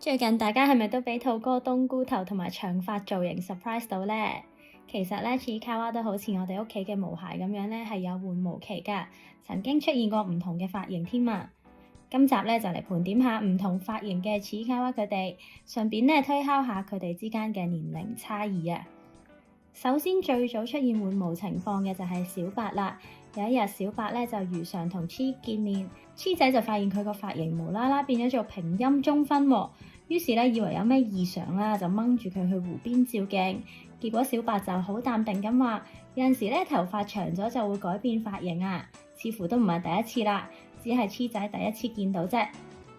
最近大家係咪都俾兔哥冬菇頭同埋長髮造型 surprise 到呢？其實咧，似卡哇都好似我哋屋企嘅毛孩咁樣咧，係有換毛期㗎，曾經出現過唔同嘅髮型添啊！今集咧就嚟盤點下唔同髮型嘅似卡哇佢哋，順便咧推敲下佢哋之間嘅年齡差異啊！首先最早出現換毛情況嘅就係小白啦。有一日小白咧就如常同黐見面，黐仔就發現佢個髮型無啦啦變咗做平陰中分喎，於是咧以為有咩異常啦，就掹住佢去湖邊照鏡。結果小白就好淡定咁話：有陣時咧頭髮長咗就會改變髮型啊，似乎都唔係第一次啦，只係黐仔第一次見到啫。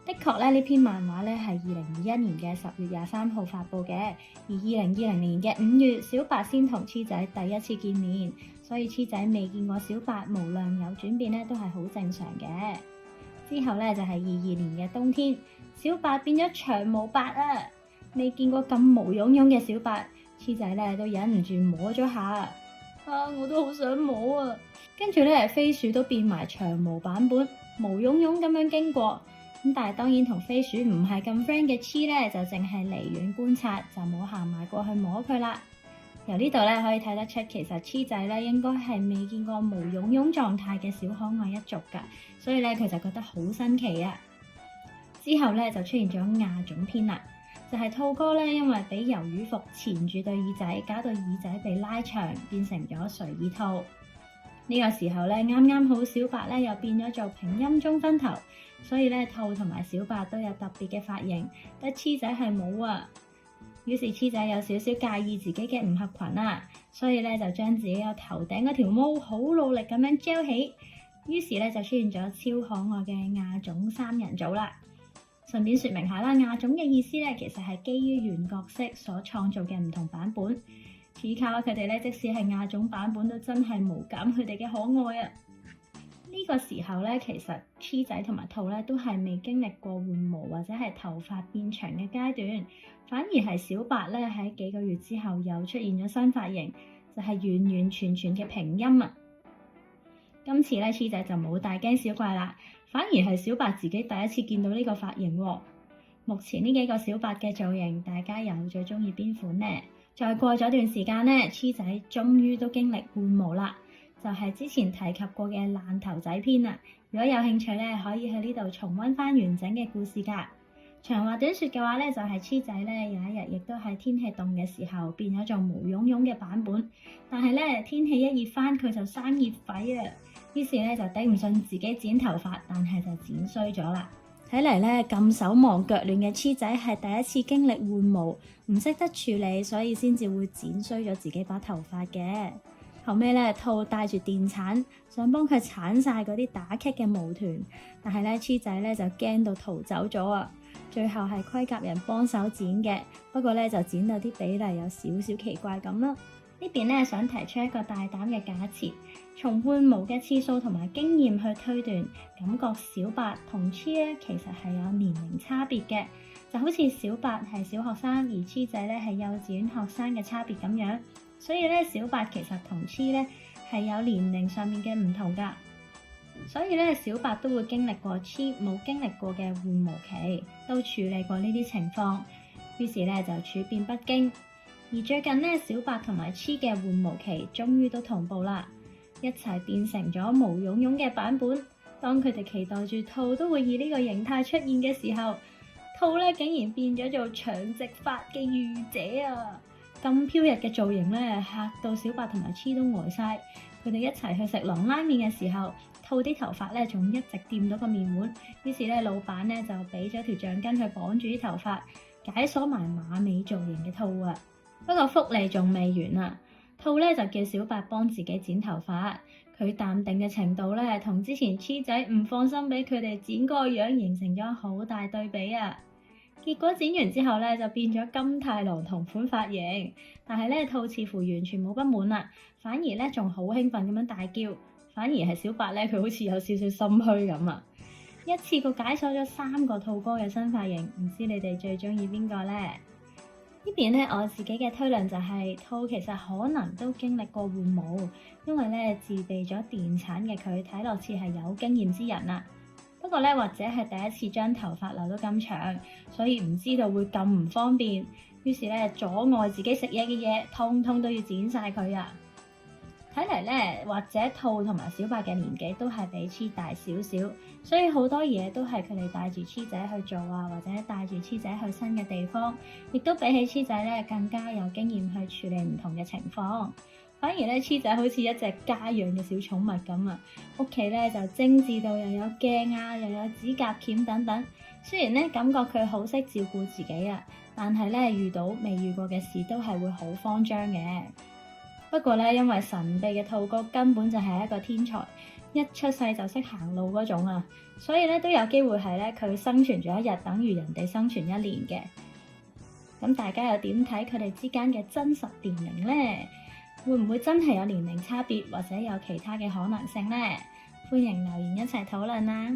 的確咧，呢篇漫畫咧係2021年嘅10月23號發布嘅，而2020年嘅5月，小白先同黐仔第一次見面，所以黐仔未見過小白毛量有轉變咧，都係好正常嘅。之後咧就係22年嘅冬天，小白變咗長毛白啊！未見過咁毛茸茸嘅小白，黐仔咧都忍唔住摸咗下，我都好想摸啊！跟住咧飛鼠都變埋長毛版本，毛茸茸咁樣經過。咁但係當然同飛鼠唔係咁 friend 嘅黐咧，就淨係離遠觀察，就冇行埋過去摸佢啦。由呢度咧可以睇得出，其實黐仔咧應該係未見過毛茸茸狀態嘅小可愛一族㗎，所以咧佢就覺得好新奇啊。之後咧就出現咗亞種篇啦，就係兔哥咧因為俾魷魚服纏住對耳仔，搞到耳仔被拉長，變成咗垂耳兔。呢個時候咧，啱啱好小白咧又變咗做平陰中分頭，所以咧兔同埋小白都有特別嘅髮型，得黐仔係冇啊。於是黐仔有少少介意自己嘅唔合群啊，所以咧就將自己有頭頂嗰條毛好努力咁樣揪起，於是咧就出現咗超可愛嘅亞種三人組啦。順便説明下啦，亞種嘅意思咧其實係基於原角色所創造嘅唔同版本。似卡哇佢哋咧，即使係亞種版本，都真係無減佢哋嘅可愛啊！呢個時候咧，其實黐仔同埋兔咧都係未經歷過換毛或者係頭髮變長嘅階段，反而係小白咧喺幾個月之後又出現咗新髮型，就係完完全全嘅平陰啊！今次咧黐仔就冇大驚小怪啦，反而係小白自己第一次見到呢個髮型喎。目前呢幾個小白嘅造型，大家又最中意邊款呢？再過咗段時間呢，黐仔終於都經歷換毛啦，就係之前提及過嘅爛頭仔篇啦。如果有興趣咧，可以去呢度重溫翻完整嘅故事㗎。長話短説嘅話咧，就係黐仔咧有一日亦都係天氣凍嘅時候變咗做毛茸茸嘅版本，但係咧天氣一熱翻佢就生熱痱啊，於是咧就頂唔順自己剪頭髮，但係就剪衰咗啦。睇嚟咧，咁手忙腳亂嘅黐仔係第一次經歷換毛，唔識得處理，所以先至會剪衰咗自己把頭髮嘅。後尾咧，兔帶住電鏟想幫佢鏟晒嗰啲打棘嘅毛團，但係咧黐仔咧就驚到逃走咗啊！最後係盔甲人幫手剪嘅，不過咧就剪到啲比例有少少奇怪咁啦。呢邊咧想提出一個大膽嘅假設，從換毛嘅次數同埋經驗去推斷，感覺小白同黐咧其實係有年齡差別嘅，就好似小白係小學生，而黐仔咧係幼稚園學生嘅差別咁樣。所以咧小白其實同黐咧係有年齡上面嘅唔同㗎。所以咧小白都會經歷過黐冇經歷過嘅換毛期，都處理過呢啲情況，於是咧就處變不驚。而最近咧，小白同埋黐嘅換毛期終於都同步啦，一齊變成咗毛茸茸嘅版本。當佢哋期待住兔都會以呢個形態出現嘅時候，兔咧竟然變咗做長直髮嘅御姐啊！咁飄逸嘅造型咧，嚇到小白同埋黐都呆晒。佢哋一齊去食狼拉麵嘅時候，兔啲頭髮咧仲一直掂到個麵碗，於是咧老闆咧就俾咗條橡筋去綁住啲頭髮，解鎖埋馬尾造型嘅兔啊！不過福利仲未完啊！兔咧就叫小白幫自己剪頭髮，佢淡定嘅程度咧，同之前黐仔唔放心俾佢哋剪嗰個樣形成咗好大對比啊！結果剪完之後咧，就變咗金太郎同款髮型，但係咧兔似乎完全冇不滿啦，反而咧仲好興奮咁樣大叫，反而係小白咧佢好似有少少心虛咁啊！一次過解鎖咗3個兔哥嘅新髮型，唔知你哋最中意邊個呢？呢邊咧，我自己嘅推論就係兔其實可能都經歷過換毛，因為咧自備咗電鏟嘅佢睇落似係有經驗之人啦。不過咧，或者係第一次將頭髮留到咁長，所以唔知道會咁唔方便，於是咧阻礙自己食嘢嘅嘢，通通都要剪晒佢啊！睇嚟咧，或者兔同埋小白嘅年紀都係比黐大少少，所以好多嘢都係佢哋帶住黐仔去做啊，或者帶住黐仔去新嘅地方，亦都比起黐仔咧更加有經驗去處理唔同嘅情況。反而咧，黐仔好似一隻家養嘅小寵物咁啊，屋企咧就精緻到又有鏡啊，又有指甲鉗等等。雖然咧感覺佢好識照顧自己啊，但係咧遇到未遇過嘅事都係會好慌張嘅。不過咧，因為神秘嘅兔哥根本就係一個天才，一出世就識行路嗰種啊，所以咧都有機會係咧佢生存咗一日，等於人哋生存一年嘅。咁大家又點睇佢哋之間嘅真實年齡呢？會唔會真係有年齡差別，或者有其他嘅可能性呢？歡迎留言一齊討論啦！